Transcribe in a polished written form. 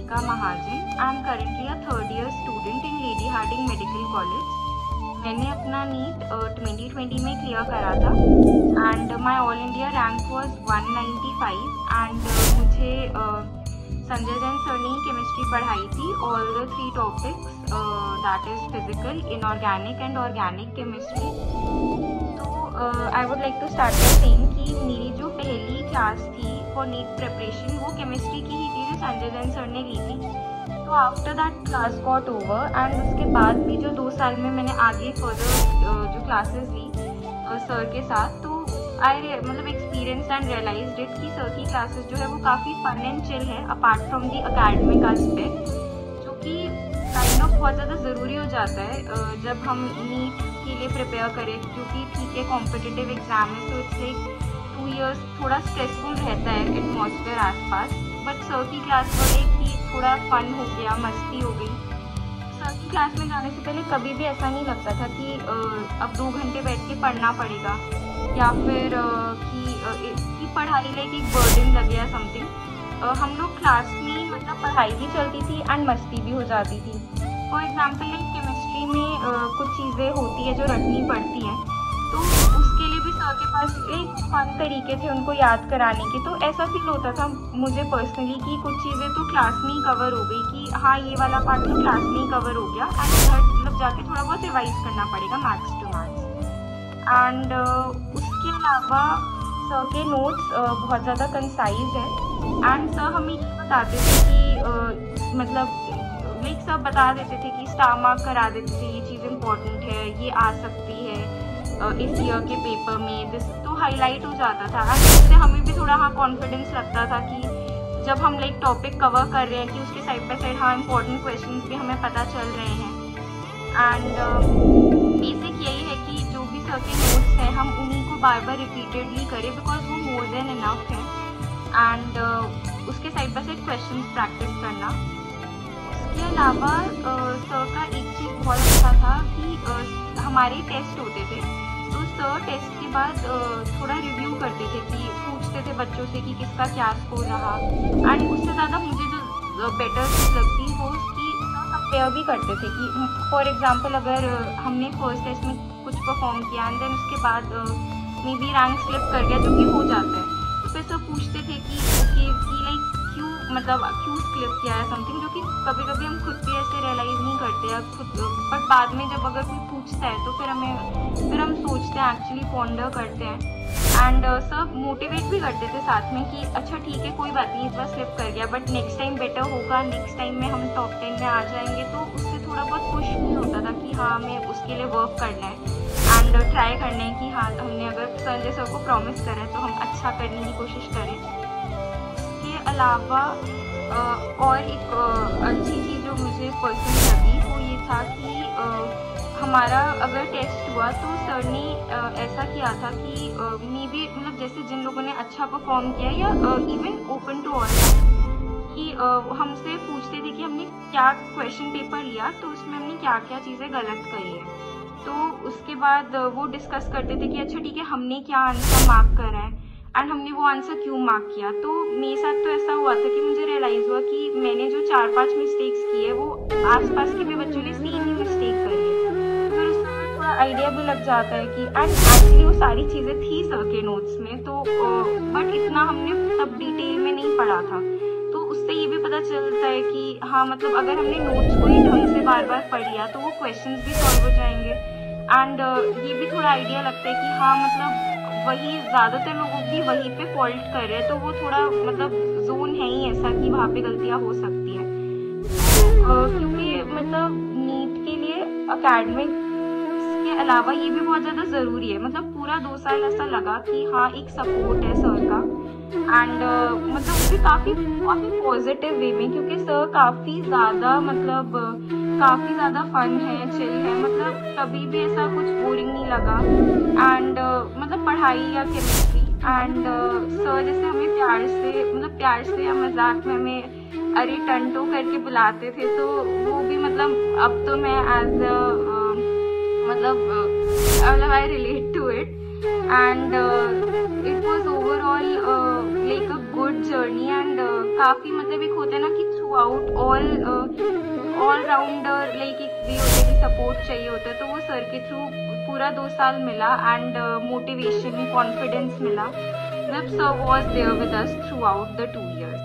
Radhika Mahajan. I am currently a third year student in Lady Hardinge Medical College. मैंने अपना NEET 2020 में clear करा था and my All India rank was 195 and मुझे Sanjay Jain sir ने chemistry पढ़ाई थी. All the 3 topics that is physical, inorganic and organic chemistry. तो I would like to start by saying कि मेरी जो पहली क्लास थी फॉर नीट प्रिपरेशन वो केमिस्ट्री की ही थी जो संजय जैन सर ने ली थी. तो after that class got over and उसके बाद भी जो 2 साल में मैंने आगे फर्दर जो क्लासेस ली सर के साथ, तो आई मतलब एक्सपीरियंस एंड रियलाइज्ड इट कि सर की क्लासेस जो है वो काफ़ी फन एंड चिल है apart from the academic aspect, जो कि काइंड ऑफ बहुत ज़्यादा ज़रूरी हो जाता है जब हम नीट के लिए प्रिपेयर करें, क्योंकि ठीक है कॉम्पिटिटिव एग्जाम है. सो इट्स लाइक 2 years थोड़ा स्ट्रेसफुल रहता है एटमॉस्फेयर आसपास. बट सर की क्लास वाले कि थोड़ा फन हो गया, मस्ती हो गई. सर की क्लास में जाने से पहले कभी भी ऐसा नहीं लगता था कि अब 2 घंटे बैठ के पढ़ना पड़ेगा या फिर कि पढ़ाई लाइक एक बर्डन लगे या समथिंग. हम लोग क्लास में मतलब पढ़ाई भी चलती थी एंड मस्ती भी हो जाती थी. फॉर एग्जाम्पल लाइक केमिस्ट्री में कुछ चीज़ें होती है जो रटनी पड़ती हैं, तो उसके लिए भी सर के पास एक फन तरीके थे उनको याद कराने के. तो ऐसा फील होता था मुझे पर्सनली कि कुछ चीज़ें तो क्लास में ही कवर हो गई कि हाँ ये वाला पार्ट तो क्लास में ही कवर हो गया एंड घर मतलब जाके थोड़ा बहुत रिवाइज करना पड़ेगा मैथ्स टू मैथ्स. एंड उसके अलावा सर के नोट्स बहुत ज़्यादा कंसाइज है एंड सर हमें ये बताते थे कि मतलब लाइक सब बता देते थे कि स्टार मार्क करा देते थे, ये चीज़ इम्पोर्टेंट है, ये आ सकती है इस ईयर के पेपर में, दिस तो हाईलाइट हो जाता था. एंड इससे हमें भी थोड़ा हाँ कॉन्फिडेंस लगता था कि जब हम लाइक टॉपिक कवर कर रहे हैं कि उसके साइड बाय साइड हाँ इंपॉर्टेंट क्वेश्चंस भी हमें पता चल रहे हैं. एंड बेसिक यही है कि जो भी सर के नोट्स हैं हम उन्हीं को बार बार रिपीटेडली करें बिकॉज वो मोर देन इनफ है. एंड उसके side by side question practice करना. उसके अलावा सर का एक चीज़ बहुत अच्छा था कि हमारे टेस्ट होते थे तो सर टेस्ट के बाद थोड़ा रिव्यू करते थे कि पूछते थे बच्चों से कि किसका क्या स्कोर रहा. एंड उससे ज़्यादा मुझे जो बेटर चीज़ लगती वो कि सर कंपेयर भी करते थे कि फॉर एग्जांपल अगर हमने फर्स्ट टेस्ट में कुछ परफॉर्म किया एंड देन उसके बाद मे बी रैंक स्लिप कर गया, जो कि हो जाता है, तो फिर सर पूछते थे कि ओके कि लाइक क्यों स्लिप किया है समथिंग, जो कि कभी कभी हम खुद भी ऐसे रियलाइज़ नहीं करते या खुद, बट बाद में जब अगर कोई पूछता है तो फिर हम सोचते हैं, एक्चुअली पॉन्डर करते हैं. एंड सब मोटिवेट भी करते थे साथ में कि अच्छा ठीक है कोई बात नहीं, इस बार स्लिप कर गया बट नेक्स्ट टाइम बेटर होगा, नेक्स्ट टाइम में हम टॉप 10 में आ जाएंगे. तो उससे थोड़ा बहुत खुश भी होता था कि हाँ हमें उसके लिए वर्क करना है एंड ट्राई करना है कि हाँ हमने अगर संजय सर को प्रॉमिस करा है तो हम अच्छा करने की कोशिश करें. उसके अलावा और एक अच्छी चीज़ जो मुझे पर्सनली लगी वो ये था कि हमारा अगर टेस्ट हुआ तो सर ने ऐसा किया था कि मे बी मतलब जैसे जिन लोगों ने अच्छा परफॉर्म किया या इवन ओपन टू ऑल कि हमसे पूछते थे कि हमने क्या क्वेश्चन पेपर लिया तो उसमें हमने क्या क्या चीज़ें गलत करी है. तो उसके बाद वो डिस्कस करते थे कि अच्छा ठीक है हमने क्या आंसर मार्क करा है एंड हमने वो आंसर क्यों मार्क किया. तो मेरे साथ तो ऐसा हुआ था कि मुझे रियलाइज़ हुआ कि मैंने जो 4-5 मिस्टेक्स की है वो आसपास के भी बच्चों ने सेम ही मिस्टेक करी है. तो फिर उसमें थोड़ा आइडिया भी लग जाता है कि एंड एक्चुअली वो सारी चीज़ें थी सर के नोट्स में, तो बट इतना हमने तब डिटेल में नहीं पढ़ा था. तो उससे ये भी पता चलता है कि हाँ मतलब अगर हमने नोट्स को ही ढंग से बार बार पढ़ लिया तो वो क्वेश्चंस भी सॉल्व हो जाएंगे. एंड ये भी थोड़ा आइडिया लगता है कि हाँ मतलब वही ज़्यादातर लोगों की वहीं पे फॉल्ट कर रहे हैं, तो वो थोड़ा मतलब जोन है ही ऐसा कि वहाँ पे गलतियाँ हो सकती हैं. क्योंकि मतलब नीट के लिए एकेडमिक के अलावा ये भी बहुत ज़्यादा ज़रूरी है. मतलब पूरा 2 साल ऐसा लगा कि हाँ एक सपोर्ट है सर का एंड मतलब वो भी काफ़ी पॉजिटिव वे में, क्योंकि सर काफ़ी ज़्यादा फन है, चिल है, मतलब कभी भी ऐसा कुछ बोरिंग नहीं लगा. एंड मतलब पढ़ाई या केमिस्ट्री एंड सर जैसे हमें प्यार से या मजाक में हमें अरे टंटो करके बुलाते थे, तो वो भी मतलब अब तो मैं एज मतलब I relate to it. And it was overall like a good journey एंड काफ़ी मतलब एक होता है ना कि throughout all rounder like एक वे होता है कि सपोर्ट चाहिए होता है, तो वो सर के थ्रू पूरा 2 साल मिला एंड मोटिवेशन कॉन्फिडेंस मिला। मतलब sir was there with us throughout the 2 years।